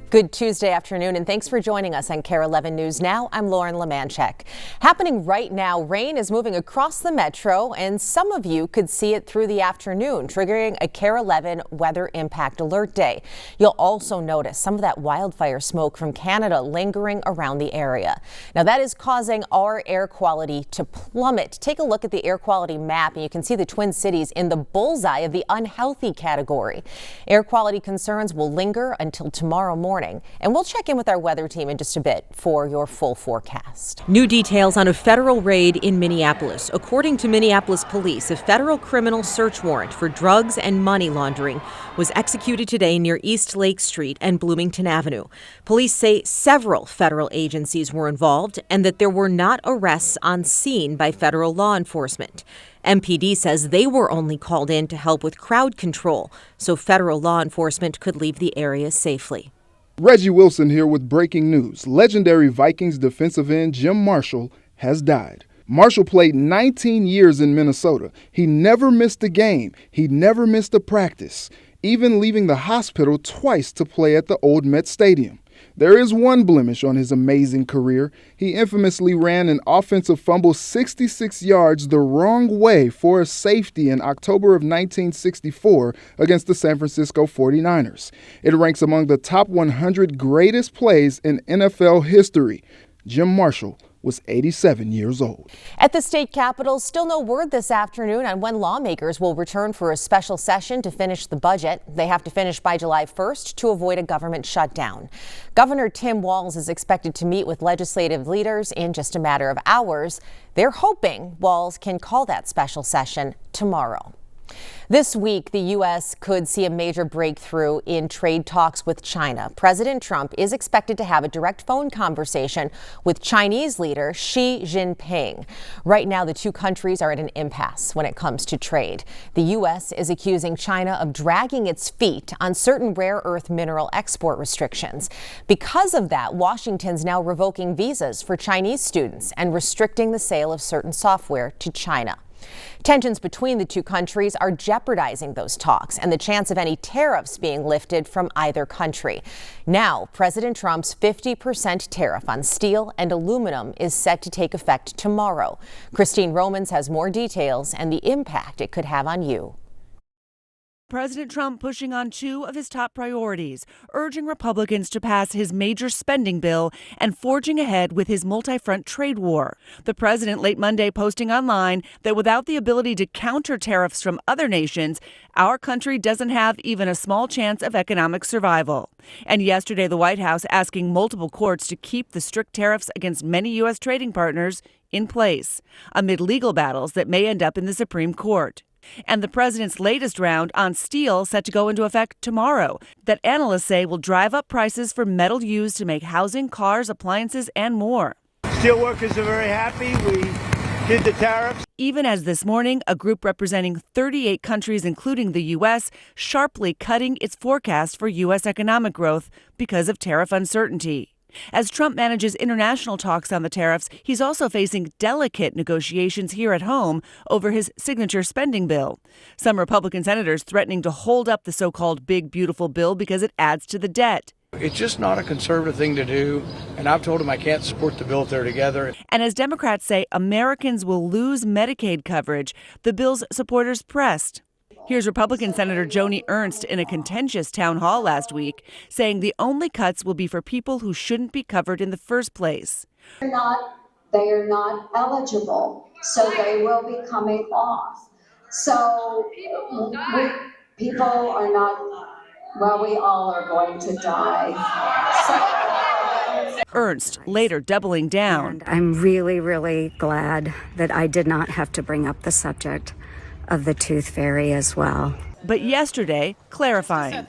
Good Tuesday afternoon, and thanks for joining us on KARE 11 News Now. I'm Lauren Lemanchek. Happening right now, rain is moving across the metro, and some of you could see it through the afternoon, triggering a KARE 11 weather impact alert day. You'll also notice some of that wildfire smoke from Canada lingering around the area. Now, that is causing our air quality to plummet. Take a look at the air quality map, and you can see the Twin Cities in the bullseye of the unhealthy category. Air quality concerns will linger until tomorrow morning. And we'll check in with our weather team in just a bit for your full forecast. New details on a federal raid in Minneapolis. According to Minneapolis police, a federal criminal search warrant for drugs and money laundering was executed today near East Lake Street and Bloomington Avenue. Police say several federal agencies were involved and that there were not arrests on scene by federal law enforcement. MPD says they were only called in to help with crowd control, so federal law enforcement could leave the area safely. Reggie Wilson here with breaking news. Legendary Vikings defensive end Jim Marshall has died. Marshall played 19 years in Minnesota. He never missed a game. He never missed a practice, even leaving the hospital twice to play at the old Met Stadium. There is one blemish on his amazing career. He infamously ran an offensive fumble 66 yards the wrong way for a safety in October of 1964 against the San Francisco 49ers. It ranks among the top 100 greatest plays in NFL history. Jim Marshall was 87 years old. At the state capitol, still no word this afternoon on when lawmakers will return for a special session to finish the budget. They have to finish by July 1st to avoid a government shutdown. Governor Tim Walz is expected to meet with legislative leaders in just a matter of hours. They're hoping Walz can call that special session tomorrow. This week, the U.S. could see a major breakthrough in trade talks with China. President Trump is expected to have a direct phone conversation with Chinese leader Xi Jinping. Right now, the two countries are at an impasse when it comes to trade. The U.S. is accusing China of dragging its feet on certain rare earth mineral export restrictions. Because of that, Washington's now revoking visas for Chinese students and restricting the sale of certain software to China. Tensions between the two countries are jeopardizing those talks and the chance of any tariffs being lifted from either country. Now, President Trump's 50% tariff on steel and aluminum is set to take effect tomorrow. Christine Romans has more details and the impact it could have on you. President Trump pushing on two of his top priorities, urging Republicans to pass his major spending bill and forging ahead with his multi-front trade war. The president late Monday posting online that without the ability to counter tariffs from other nations, our country doesn't have even a small chance of economic survival. And yesterday, the White House asking multiple courts to keep the strict tariffs against many U.S. trading partners in place, amid legal battles that may end up in the Supreme Court. And the president's latest round on steel set to go into effect tomorrow that analysts say will drive up prices for metal used to make housing, cars, appliances, and more. Steel workers are very happy. We did the tariffs. Even as this morning, a group representing 38 countries, including the U.S., sharply cutting its forecast for U.S. economic growth because of tariff uncertainty. As Trump manages international talks on the tariffs, he's also facing delicate negotiations here at home over his signature spending bill. Some Republican senators threatening to hold up the so-called big, beautiful bill because it adds to the debt. It's just not a conservative thing to do, and I've told them I can't support the bill if they're together. And as Democrats say Americans will lose Medicaid coverage, the bill's supporters pressed. Here's Republican Senator Joni Ernst in a contentious town hall last week, saying the only cuts will be for people who shouldn't be covered in the first place. They are not eligible, so they will be coming off. So people are not, well, we all are going to die. Ernst later doubling down. And I'm really, really glad that I did not have to bring up the subject of the tooth fairy as well. But yesterday, clarifying. I'm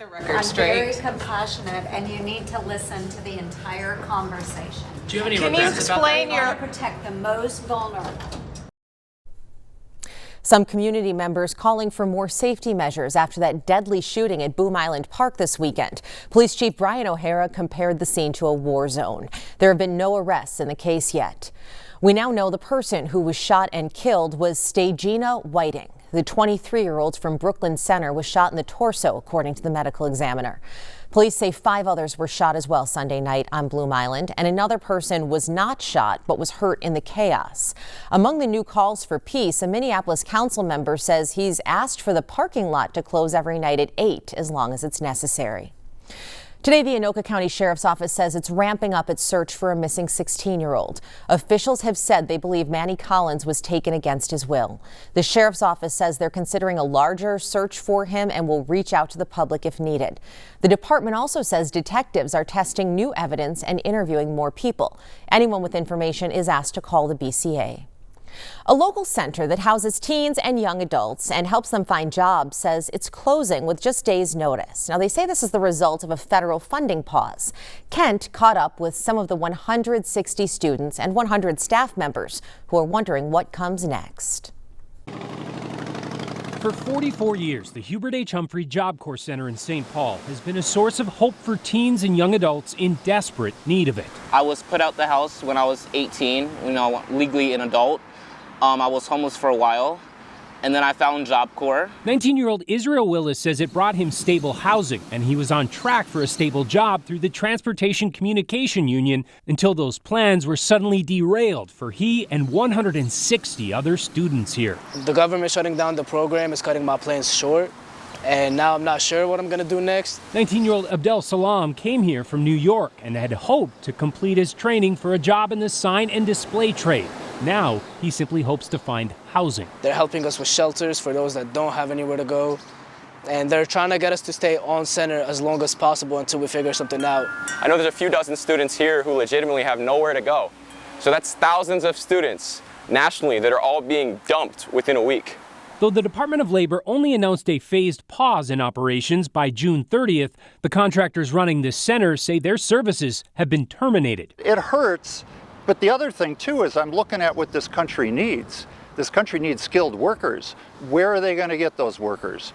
very compassionate, and you need to listen to the entire conversation. Do you have any Can regrets you explain about your protect the most vulnerable? Some community members calling for more safety measures after that deadly shooting at Boom Island Park this weekend. Police Chief Brian O'Hara compared the scene to a war zone. There have been no arrests in the case yet. We now know the person who was shot and killed was Stagina Whiting. The 23-year-old from Brooklyn Center was shot in the torso, according to the medical examiner. Police say 5 others were shot as well Sunday night on Bloom Island, and another person was not shot but was hurt in the chaos. Among the new calls for peace, a Minneapolis council member says he's asked for the parking lot to close every night at 8 as long as it's necessary. Today, the Anoka County Sheriff's Office says it's ramping up its search for a missing 16-year-old. Officials have said they believe Manny Collins was taken against his will. The Sheriff's Office says they're considering a larger search for him and will reach out to the public if needed. The department also says detectives are testing new evidence and interviewing more people. Anyone with information is asked to call the BCA. A local center that houses teens and young adults and helps them find jobs says it's closing with just days' notice. Now, they say this is the result of a federal funding pause. Kent caught up with some of the 160 students and 100 staff members who are wondering what comes next. For 44 years, the Hubert H. Humphrey Job Corps Center in St. Paul has been a source of hope for teens and young adults in desperate need of it. I was put out the house when I was 18, legally an adult. I was homeless for a while, and then I found Job Corps. 19-year-old Israel Willis says it brought him stable housing, and he was on track for a stable job through the Transportation Communication Union until those plans were suddenly derailed for he and 160 other students here. The government shutting down the program is cutting my plans short, and now I'm not sure what I'm going to do next. 19-year-old Abdel Salam came here from New York and had hoped to complete his training for a job in the sign and display trade. Now, he simply hopes to find housing. They're helping us with shelters for those that don't have anywhere to go. And they're trying to get us to stay on center as long as possible until we figure something out. I know there's a few dozen students here who legitimately have nowhere to go. So that's thousands of students nationally that are all being dumped within a week. Though the Department of Labor only announced a phased pause in operations by June 30th, the contractors running this center say their services have been terminated. It hurts. But the other thing, too, is I'm looking at what this country needs. This country needs skilled workers. Where are they going to get those workers?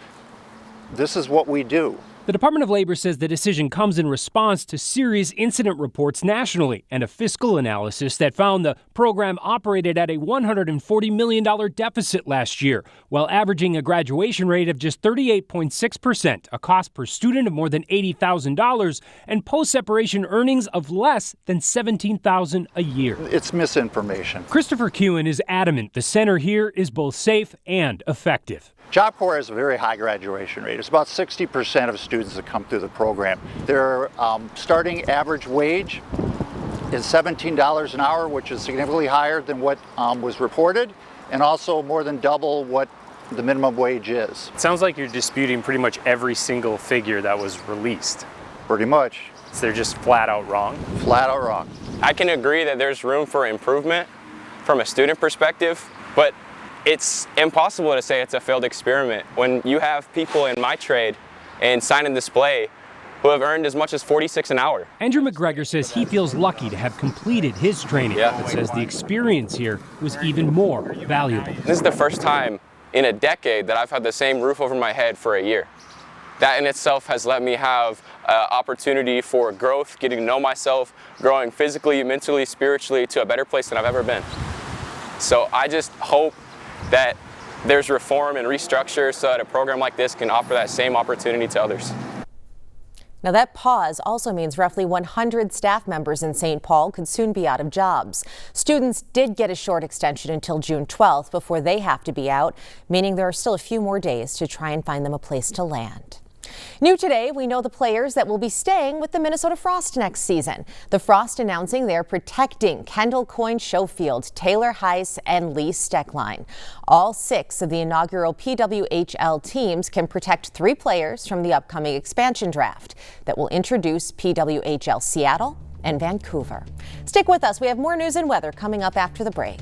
This is what we do. The Department of Labor says the decision comes in response to serious incident reports nationally and a fiscal analysis that found the program operated at a $140 million deficit last year, while averaging a graduation rate of just 38.6%, a cost per student of more than $80,000, and post-separation earnings of less than $17,000 a year. It's misinformation. Christopher Kewen is adamant the center here is both safe and effective. Job Corps has a very high graduation rate. It's about 60% of students that come through the program. Their starting average wage is $17 an hour, which is significantly higher than what was reported, and also more than double what the minimum wage is. It sounds like you're disputing pretty much every single figure that was released. Pretty much. So they're just flat out wrong? Flat out wrong. I can agree that there's room for improvement from a student perspective, but it's impossible to say it's a failed experiment when you have people in my trade and sign and display who have earned as much as $46 an hour. Andrew McGregor says he feels lucky to have completed his training, but says the experience here was even more valuable. This is the first time in a decade that I've had the same roof over my head for a year. That in itself has let me have opportunity for growth, getting to know myself, growing physically, mentally, spiritually to a better place than I've ever been. So I just hope that there's reform and restructure so that a program like this can offer that same opportunity to others. Now, that pause also means roughly 100 staff members in St. Paul could soon be out of jobs. Students did get a short extension until June 12th before they have to be out, meaning there are still a few more days to try and find them a place to land. New today, we know the players that will be staying with the Minnesota Frost next season. The Frost announcing they're protecting Kendall Coyne Schofield, Taylor Heiss, and Lee Steckline. All 6 of the inaugural PWHL teams can protect 3 players from the upcoming expansion draft that will introduce PWHL Seattle and Vancouver. Stick with us. We have more news and weather coming up after the break.